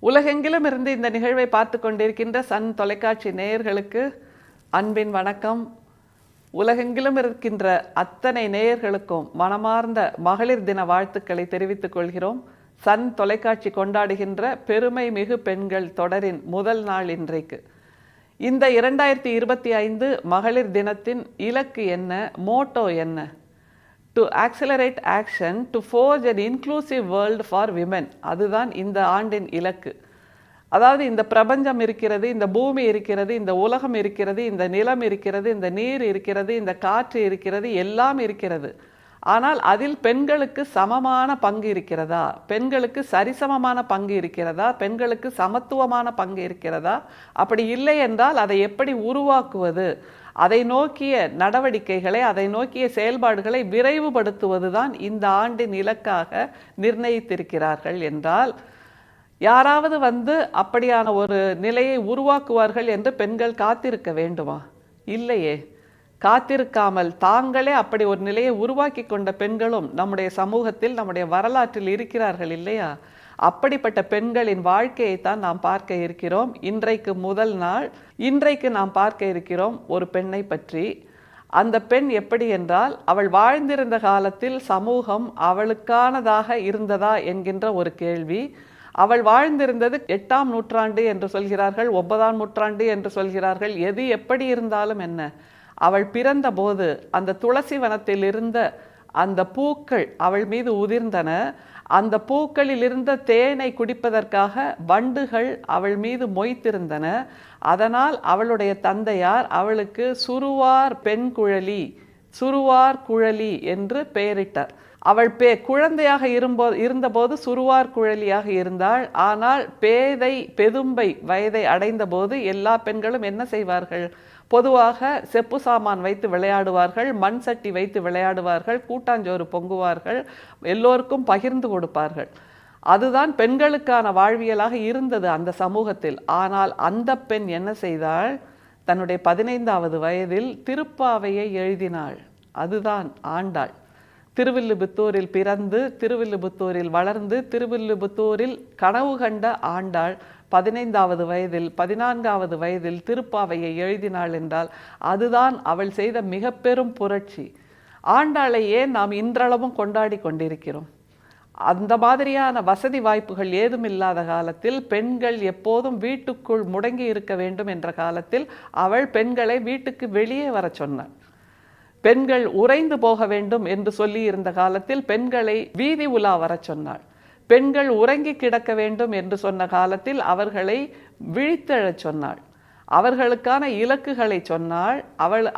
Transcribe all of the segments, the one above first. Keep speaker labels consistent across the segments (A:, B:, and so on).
A: உலகெங்கிலும் இருந்து இந்த நிகழ்வை பார்த்து கொண்டிருக்கின்ற சன் தொலைக்காட்சி நேயர்களுக்கு அன்பின் வணக்கம். உலகெங்கிலும் இருக்கின்ற அத்தனை நேயர்களுக்கும் மனமார்ந்த மகளிர் தின வாழ்த்துக்களை தெரிவித்துக் கொள்கிறோம். சன் தொலைக்காட்சி கொண்டாடுகின்ற பெருமை மிகு பெண்கள் தொடரின் முதல் நாள் இன்றைக்கு. இந்த 2025 மகளிர் தினத்தின் இலக்கு என்ன, மோட்டோ என்ன? To accelerate action to forge an inclusive world for women. அதுதான் இந்த ஆண்டின் இலக்கு. அதாவது இந்த பிரபஞ்சம் இருக்கிறது, இந்த பூமி இருக்கிறது, இந்த உலகம் இருக்கிறது, இந்த நிலம் இருக்கிறது, இந்த நீர் இருக்கிறது, இந்த காற்று இருக்கிறது, எல்லாம் இருக்கிறது. ஆனால் அதில் பெண்களுக்கு சமமான பங்கு இருக்கிறதா, பெண்களுக்கு சரிசமமான பங்கு இருக்கிறதா, பெண்களுக்கு சமத்துவமான பங்கு இருக்கிறதா? அப்படி இல்லை என்றால் அதை எப்படி உருவாக்குவது, அதை நோக்கிய நடவடிக்கைகளை, அதை நோக்கிய செயல்பாடுகளை விரைவுபடுத்துவது தான் இந்த ஆண்டின் இலக்காக நிர்ணயித்திருக்கிறார்கள். என்றால் யாராவது அப்படியான ஒரு நிலையை உருவாக்குவார்கள் என்று பெண்கள் காத்திருக்க வேண்டுமா? இல்லையே. காத்திருக்காமல் தாங்களே அப்படி ஒரு நிலையை உருவாக்கி கொண்ட பெண்களும் நம்முடைய சமூகத்தில், நம்முடைய வரலாற்றில் இருக்கிறார்கள் இல்லையா? அப்படிப்பட்ட பெண்களின் வாழ்க்கையைத்தான் நாம் பார்க்க இருக்கிறோம். இன்றைக்கு முதல் நாள். இன்றைக்கு நாம் பார்க்க இருக்கிறோம் ஒரு பெண்ணை பற்றி. அந்த பெண் எப்படி என்றால், அவள் வாழ்ந்திருந்த காலத்தில் சமூகம் அவளுக்கானதாக இருந்ததா என்கின்ற ஒரு கேள்வி. அவள் வாழ்ந்திருந்தது 8ஆம் நூற்றாண்டு என்று சொல்கிறார்கள், 9ஆம் நூற்றாண்டு என்று சொல்கிறார்கள். எது எப்படி இருந்தாலும் என்ன, அவள் பிறந்த போது அந்த துளசி வனத்தில் இருந்த அந்த பூக்கள் அவள் மீது உதிர்ந்தன. அந்த பூக்களில் இருந்த தேனை குடிப்பதற்காக வண்டுகள் அவள் மீது மொய்த்திருந்தன. அதனால் அவளுடைய தந்தையார் அவளுக்கு சுருவார் பெண் குழலி, சுருவார் குழலி என்று பெயரிட்டார். அவள் குழந்தையாக இருந்தபோது சுருவார் குழலியாக இருந்தாள். ஆனால் பெதும்பை வயதை அடைந்த போது எல்லா பெண்களும் என்ன செய்வார்கள்? பொதுவாக செப்பு சாமான் வைத்து விளையாடுவார்கள், மண் சட்டி வைத்து விளையாடுவார்கள், கூட்டாஞ்சோறு பொங்குவார்கள், எல்லோருக்கும் பகிர்ந்து கொடுப்பார்கள். அதுதான் பெண்களுக்கான வாழ்வியலாக இருந்தது அந்த சமூகத்தில். ஆனால் அந்த பெண் என்ன செய்தாள்? தன்னுடைய 15வது வயதில் திருப்பாவையை எழுதினாள். அதுதான் ஆண்டாள். திருவில்லிபுத்தூரில் பிறந்து, திருவில்லிபுத்தூரில் வளர்ந்து, திருவில்லிபுத்தூரில் கனவு கண்ட ஆண்டாள் 15வது வயதில், 14வது வயதில் திருப்பாவையை எழுதினாள் என்றால் அதுதான் அவள் செய்த மிக பெரும் புரட்சி. ஆண்டாளை ஏன் நாம் இன்றளவும் கொண்டாடி கொண்டிருக்கிறோம்? அந்த மாதிரியான வசதி வாய்ப்புகள் ஏதும் இல்லாத காலத்தில், பெண்கள் எப்போதும் வீட்டுக்குள் முடங்கி இருக்க வேண்டும் என்ற காலத்தில் அவள் பெண்களை வீட்டுக்கு வெளியே வர சொன்னாள். பெண்கள் உறைந்து போக வேண்டும் என்று சொல்லி இருந்த காலத்தில் பெண்களை வீதி உலா வர சொன்னாள். பெண்கள் உறங்கி கிடக்க வேண்டும் என்று சொன்ன காலத்தில் அவர்களை விழித்தெழச் சொன்னாள். அவர்களுக்கான இலக்குகளை சொன்னாள்.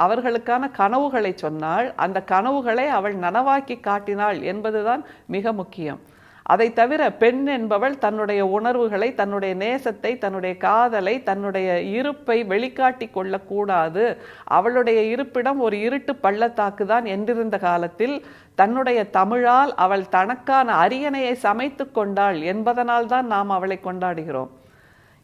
A: அவர்களுக்கான கனவுகளை சொன்னாள். அந்த கனவுகளை அவள் நனவாக்கி காட்டினாள் என்பதுதான் மிக முக்கியம். அதை தவிர பெண் என்பவள் தன்னுடைய உணர்வுகளை, தன்னுடைய நேசத்தை, தன்னுடைய காதலை, தன்னுடைய இருப்பை வெளிக்காட்டி கொள்ளக்கூடாது. அவளுடைய இருப்பிடம் ஒரு இருட்டு பள்ளத்தாக்கு தான் என்றிருந்த காலத்தில் தன்னுடைய தமிழால் அவள் தனக்கான அரியணையை சமைத்து கொண்டாள் என்பதனால் தான் நாம் அவளை கொண்டாடுகிறோம்.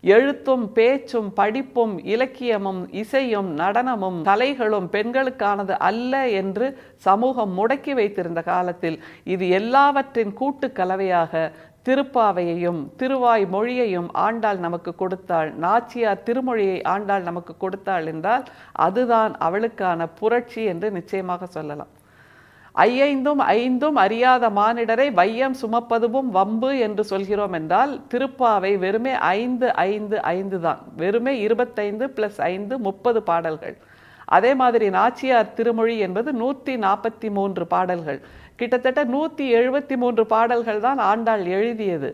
A: எழுத்தும் பேச்சும் படிப்பும் இலக்கியமும் இசையும் நடனமும் கலைகளும் பெண்களுக்கானது அல்ல என்று சமூகம் முடக்கி வைத்திருந்த காலத்தில் இது எல்லாவற்றின் கூட்டு கலவையாக திருப்பாவையையும் திருவாய் மொழியையும் ஆண்டாள் நமக்கு கொடுத்தாள். நாச்சியார் திருமொழியை ஆண்டாள் நமக்கு கொடுத்தாள் என்றால் அதுதான் அவளுக்கான புரட்சி என்று நிச்சயமாக சொல்லலாம். ஐந்தும் ஐந்தும் அறியாத மானிடரை வையம் சுமப்பதுவும் வம்பு என்று சொல்கிறோம் என்றால் திருப்பாவை வெறுமே 5 தான். வெறுமே 25 + 5 30 பாடல்கள். அதே மாதிரி நாச்சியார் திருமொழி என்பது 143 பாடல்கள். கிட்டத்தட்ட 173 பாடல்கள் தான் ஆண்டாள் எழுதியது.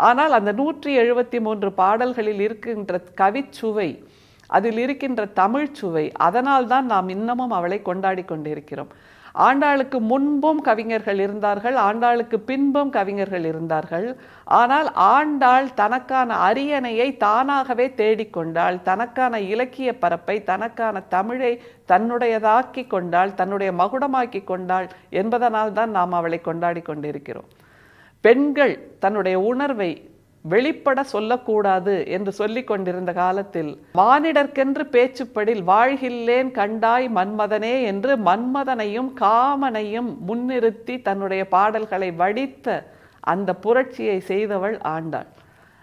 A: ஆனால் அந்த 173 பாடல்களில் இருக்கின்ற கவிச்சுவை, அதில் இருக்கின்ற தமிழ் சுவை, அதனால் தான் நாம் இன்னமும் அவளை கொண்டாடி கொண்டிருக்கிறோம். ஆண்டாளுக்கு முன்பும் கவிஞர்கள் இருந்தார்கள், ஆண்டாளுக்கு பின்பும் கவிஞர்கள் இருந்தார்கள். ஆனால் ஆண்டாள் தனக்கான அரியணையை தானாகவே தேடிக்கொண்டாள். தனக்கான இலக்கிய பரப்பை, தனக்கான தமிழை தன்னுடையதாக்கி கொண்டாள், தன்னுடைய மகுடமாக்கி கொண்டாள் என்பதனால் தான் நாம் அவளை கொண்டாடி கொண்டிருக்கிறோம். பெண்கள் தன்னுடைய உணர்வை வெளிப்பட சொல்லக்கூடாது என்று சொல்லி கொண்டிருந்த காலத்தில் மானிடர்க்கென்று பேச்சுப்படில் வாழ்கில்லேன் கண்டாய் மன்மதனே என்று மன்மதனையும் காமனையும் முன்னிறுத்தி தன்னுடைய பாடல்களை வடித்த அந்த புரட்சியை செய்தவள் ஆண்டாள்.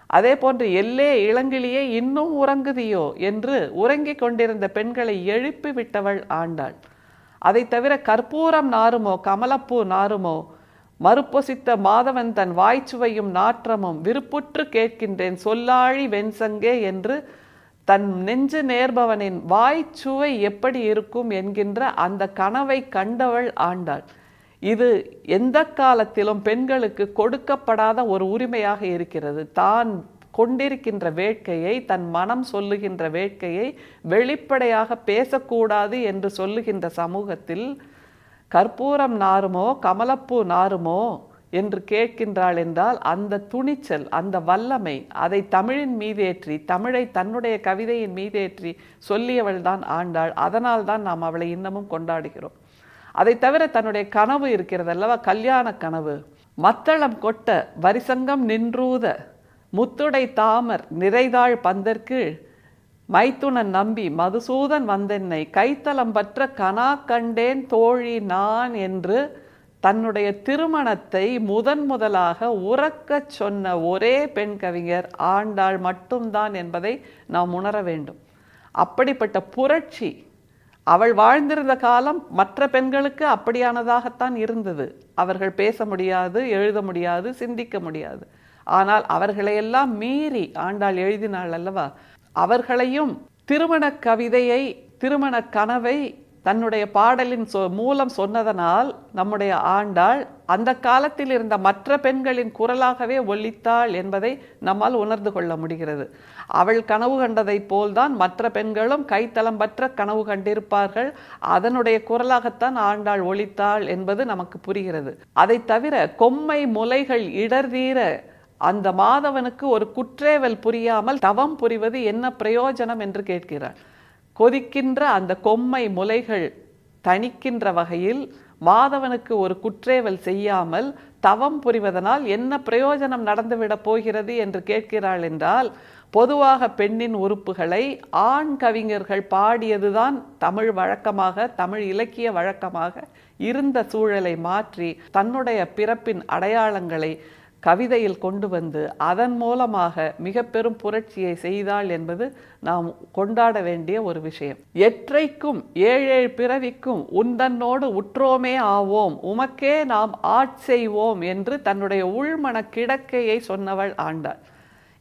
A: அதே போன்று எல்லே இளங்கிளியே இன்னும் உறங்குதியோ என்று உறங்கிக் கொண்டிருந்த பெண்களை எழுப்பி விட்டவள் ஆண்டாள். அதை தவிர கற்பூரம் நாருமோ கமலப்பூ நாருமோ மறுப்பொசித்த மாதவன் தன் வாய்ச்சுவையும் நாற்றமும் விருப்புற்று கேட்கின்றேன் சொல்லாழி வெண்சங்கே என்று தன் நெஞ்சு நேர்பவனின் வாய்ச்சுவை எப்படி இருக்கும் என்கின்ற அந்த கனவை கண்டவள் ஆண்டாள். இது எந்த காலத்திலும் பெண்களுக்கு கொடுக்கப்படாத ஒரு உரிமையாக இருக்கிறது. தான் கொண்டிருக்கின்ற வேட்கையை, தன் மனம் சொல்லுகின்ற வேட்கையை வெளிப்படையாக பேசக்கூடாது என்று சொல்லுகின்ற சமூகத்தில் கற்பூரம் நாருமோ கமலப்பூ நாருமோ என்று கேட்கின்றாள் என்றால் அந்த துணிச்சல், அந்த வல்லமை, அதை தமிழின் மீதேற்றி, தமிழை தன்னுடைய கவிதையின் மீதேற்றி சொல்லியவள் தான் ஆண்டாள். அதனால் தான் நாம் அவளை இன்னமும் கொண்டாடுகிறோம். அதை தவிர தன்னுடைய கனவு இருக்கிறது அல்லவா, கல்யாண கனவு. மத்தளம் கொட்ட வரிசங்கம் நின்றூத முத்துடை தாமர் நிறைதாழ் பந்தற்கீழ் மைத்துனன் நம்பி மதுசூதன் வந்தென்னை கைத்தலம் பற்ற கனா கண்டேன் தோழி நான் என்று தன்னுடைய திருமணத்தை முதலாக உறக்கச் சொன்ன ஒரே பெண் கவிஞர் ஆண்டாள் மட்டும்தான் என்பதை நாம் உணர வேண்டும். அப்படிப்பட்ட புரட்சி அவள் வாழ்ந்திருந்த காலம் மற்ற பெண்களுக்கு அப்படியானதாகத்தான் இருந்தது. அவர்கள் பேச முடியாது, எழுத முடியாது, சிந்திக்க முடியாது. ஆனால் அவர்களையெல்லாம் மீறி ஆண்டாள் எழுதினாள் அல்லவா. அவர்களையும் திருமண கவிதையை, திருமண கனவை தன்னுடைய பாடலின் மூலம் சொன்னதனால் நம்முடைய ஆண்டாள் அந்த காலத்தில் இருந்த மற்ற பெண்களின் குரலாகவே ஒலித்தாள் என்பதை நம்மால் உணர்ந்து கொள்ள முடிகிறது. அவள் கனவு கண்டதை போல்தான் மற்ற பெண்களும் கைத்தலம் பற்ற கனவு கண்டிருப்பார்கள். அதனுடைய குரலாகத்தான் ஆண்டாள் ஒலித்தாள் என்பது நமக்கு புரிகிறது. அதை தவிர கொம்மை முலைகள் இடர்தீர அந்த மாதவனுக்கு ஒரு குற்றேவல் புரியாமல் தவம் புரிவது என்ன பிரயோஜனம் என்று கேட்கிறாள். கொதிக்கின்ற அந்த கொம்மை முலைகள் தணிக்கின்ற வகையில் மாதவனுக்கு ஒரு குற்றேவல் செய்யாமல் தவம் புரிவதனால் என்ன பிரயோஜனம் நடந்துவிடப் போகிறது என்று கேட்கிறாள் என்றால், பொதுவாக பெண்ணின் உறுப்புகளை ஆண் கவிஞர்கள் பாடியதுதான் தமிழ் வழக்கமாக, தமிழ் இலக்கிய வழக்கமாக இருந்த சூழலை மாற்றி தன்னுடைய பிறப்பின் அடையாளங்களை கவிதையில் கொண்டு வந்து அதன் மூலமாக மிக பெரும் புரட்சியை செய்தாள் என்பது நாம் கொண்டாட வேண்டிய ஒரு விஷயம். எற்றைக்கும் ஏழேழு பிறவிக்கும் உந்தன்னோடு உற்றோமே ஆவோம், உமக்கே நாம் ஆட்செய்வோம் என்று தன்னுடைய உள்மன கிடக்கையை சொன்னவள் ஆண்டாள்.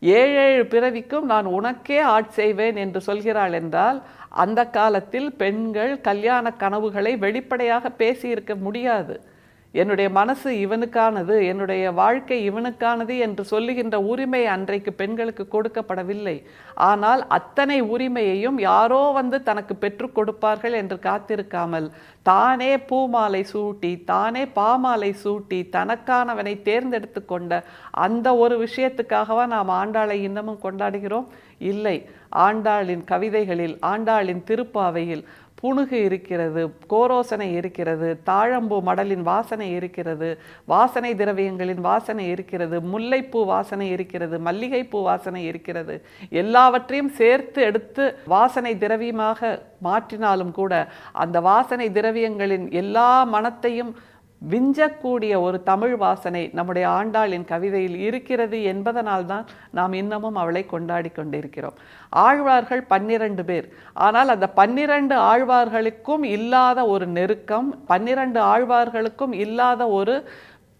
A: ஏழேழு பிறவிக்கும் நான் உனக்கே ஆட்செய்வேன் என்று சொல்கிறாள் என்றால், அந்த காலத்தில் பெண்கள் கல்யாண கனவுகளை வெளிப்படையாக பேசியிருக்க முடியாது. என்னுடைய மனசு இவனுக்கானது, என்னுடைய வாழ்க்கை இவனுக்கானது என்று சொல்லுகின்ற உரிமை அன்றைக்கு பெண்களுக்கு கொடுக்கப்படவில்லை. ஆனால் அத்தனை உரிமையையும் யாரோ வந்து தனக்கு பெற்று கொடுப்பார்கள் என்று காத்திருக்காமல் தானே பூமாலை சூட்டி, தானே பாமாலை சூட்டி தனக்கானவனை தேர்ந்தெடுத்து கொண்ட அந்த ஒரு விஷயத்துக்காகவா நாம் ஆண்டாளை இன்னமும் கொண்டாடுகிறோம்? இல்லை. ஆண்டாளின் கவிதைகளில், ஆண்டாளின் திருப்பாவையில் புணுகு இருக்கிறது, கோரோசனை இருக்கிறது, தாழம்பூ மடலின் வாசனை இருக்கிறது, வாசனை திரவியங்களின் வாசனை இருக்கிறது, முல்லைப்பூ வாசனை இருக்கிறது, மல்லிகைப்பூ வாசனை இருக்கிறது. எல்லாவற்றையும் சேர்த்து எடுத்து வாசனை திரவியமாக மாற்றினாலும் கூட அந்த வாசனை திரவியங்களின் எல்லா மனத்தையும் விஞ்சக்கூடிய ஒரு தமிழ் வாசனை நம்முடைய ஆண்டாளின் கவிதையில் இருக்கிறது என்பதனால்தான் நாம் இன்னமும் அவளை கொண்டாடி கொண்டிருக்கிறோம். ஆழ்வார்கள் 12 பேர். ஆனால் அந்த 12 ஆழ்வார்களுக்கும் இல்லாத ஒரு நெருக்கம், 12 ஆழ்வார்களுக்கும் இல்லாத ஒரு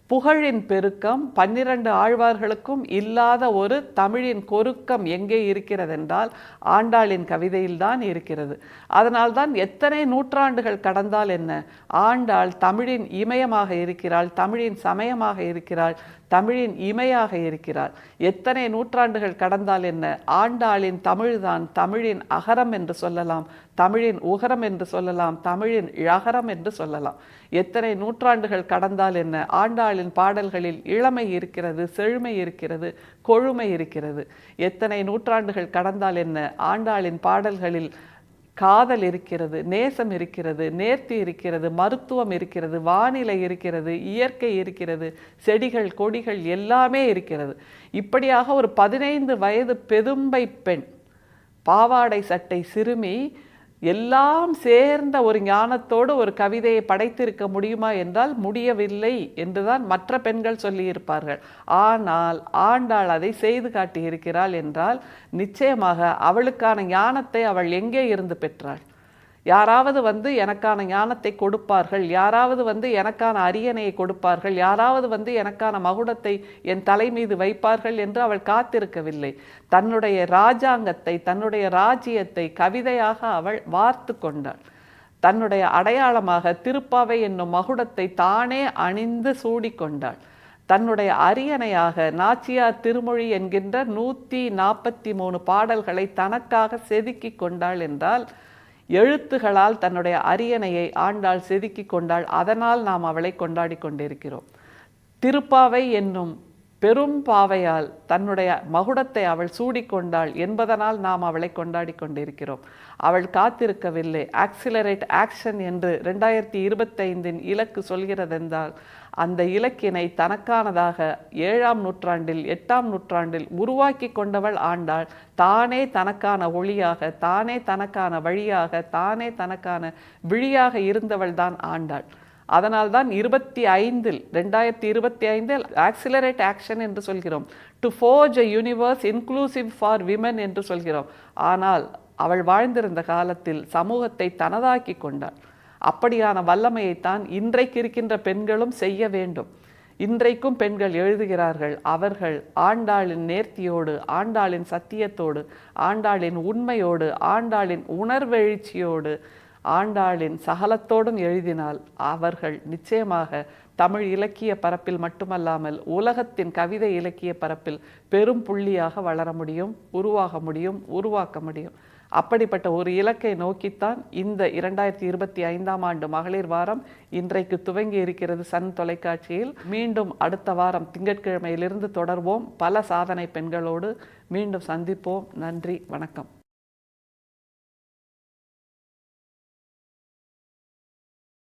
A: புகழின் பெருக்கம், 12 ஆழ்வார்களுக்கும் இல்லாத ஒரு தமிழின் கொருக்கம் எங்கே இருக்கிறதென்றால் ஆண்டாளின் கவிதையில்தான் இருக்கிறது. அதனால்தான் எத்தனை நூற்றாண்டுகள் கடந்தால் என்ன, ஆண்டாள் தமிழின் இமயமாக இருக்கிறாள், தமிழின் சமயமாக இருக்கிறாள், தமிழின் இமையாக இருக்கிறாள். எத்தனை நூற்றாண்டுகள் கடந்தால் என்ன, ஆண்டாளின் தமிழ்தான் தமிழின் அகரம் என்று சொல்லலாம், தமிழின் உகரம் என்று சொல்லலாம், தமிழின் ழகரம் என்று சொல்லலாம். எத்தனை நூற்றாண்டுகள் கடந்தால் என்ன, ஆண்டாளின் பாடல்களில் இளமை இருக்கிறது, செழுமை இருக்கிறது, கொழுமை இருக்கிறது. எத்தனை நூற்றாண்டுகள் கடந்தால் என்ன, ஆண்டாளின் பாடல்களில் காதல் இருக்கிறது, நேசம் இருக்கிறது, நேர்த்தி இருக்கிறது, மருத்துவம் இருக்கிறது, வானிலை இருக்கிறது, இயற்கை இருக்கிறது, செடிகள் கொடிகள் எல்லாமே இருக்கிறது. இப்படியாக ஒரு 15 வயது பெதும்பை பெண், பாவாடை சட்டை சிறுமி, எல்லாம் சேர்ந்த ஒரு ஞானத்தோடு ஒரு கவிதையை படைத்திருக்க முடியுமா என்றால் முடியவில்லை என்றுதான் மற்ற பெண்கள் சொல்லியிருப்பார்கள். ஆனால் ஆண்டாள் அதை செய்து காட்டியிருக்கிறாள் என்றால் நிச்சயமாக அவளுக்கான ஞானத்தை அவள் எங்கே இருந்து பெற்றாள்? யாராவது வந்து எனக்கான ஞானத்தை கொடுப்பார்கள், யாராவது வந்து எனக்கான அரியணையை கொடுப்பார்கள், யாராவது வந்து எனக்கான மகுடத்தை என் தலை மீது வைப்பார்கள் என்று அவள் காத்திருக்கவில்லை. தன்னுடைய ராஜாங்கத்தை, தன்னுடைய ராஜ்யத்தை கவிதையாக அவள் வார்த்து கொண்டாள். தன்னுடைய அடையாளமாக திருப்பாவை என்னும் மகுடத்தை தானே அணிந்து சூடிக்கொண்டாள். தன்னுடைய அரியணையாக நாச்சியார் திருமொழி என்கின்ற 143 பாடல்களை தனக்காக செதுக்கி கொண்டாள் என்றால் எழுத்துகளால் தன்னுடைய அரியணையை ஆண்டாள் செதுக்கி கொண்டாள். அதனால் நாம் அவளை கொண்டாடி கொண்டிருக்கிறோம். திருப்பாவை என்னும் பெரும் பாவையால் தன்னுடைய மகுடத்தை அவள் சூடிக்கொண்டாள் என்பதனால் நாம் அவளை கொண்டாடி கொண்டிருக்கிறோம். அவள் காத்திருக்கவில்லை. ஆக்சிலரேட் ஆக்ஷன் என்று 2025 இலக்கு சொல்கிறதென்றால் அந்த இலக்கினை தனக்கானதாக 7ஆம் நூற்றாண்டில் 8ஆம் நூற்றாண்டில் உருவாக்கி கொண்டவள் ஆண்டாள். தானே தனக்கான ஒளியாக, தானே தனக்கான வழியாக, தானே தனக்கான விழியாக இருந்தவள் தான் ஆண்டாள். அதனால்தான் 2025 ஆக்சிலரேட் ஆக்ஷன் என்று சொல்கிறோம். To forge a universe inclusive for women என்று சொல்கிறோம். ஆனால் அவள் வாழ்ந்திருந்த காலத்தில் சமூகத்தை தனதாக்கி கொண்டாள். அப்படியான வல்லமையைத்தான் இன்றைக்கு இருக்கின்ற பெண்களும் செய்ய வேண்டும். இன்றைக்கும் பெண்கள் எழுதுகிறார்கள். அவர்கள் ஆண்டாளின் நேர்த்தியோடு, ஆண்டாளின் சத்தியத்தோடு, ஆண்டாளின் உண்மையோடு, ஆண்டாளின் உணர்வெழுச்சியோடு, ஆண்டாளின் சகலத்தோடும் எழுதினால் அவர்கள் நிச்சயமாக தமிழ் இலக்கிய பரப்பில் மட்டுமல்லாமல் உலகத்தின் கவிதை இலக்கிய பரப்பில் பெரும் புள்ளியாக வளர முடியும், உருவாக முடியும், உருவாக்க முடியும். அப்படிப்பட்ட ஒரு இலக்கை நோக்கித்தான் இந்த 2025ஆம் ஆண்டு மகளிர் வாரம் இன்றைக்கு துவங்கி இருக்கிறது சன் தொலைக்காட்சியில். மீண்டும் அடுத்த வாரம் திங்கட்கிழமையிலிருந்து தொடர்வோம். பல சாதனை பெண்களோடு மீண்டும் சந்திப்போம். நன்றி, வணக்கம்.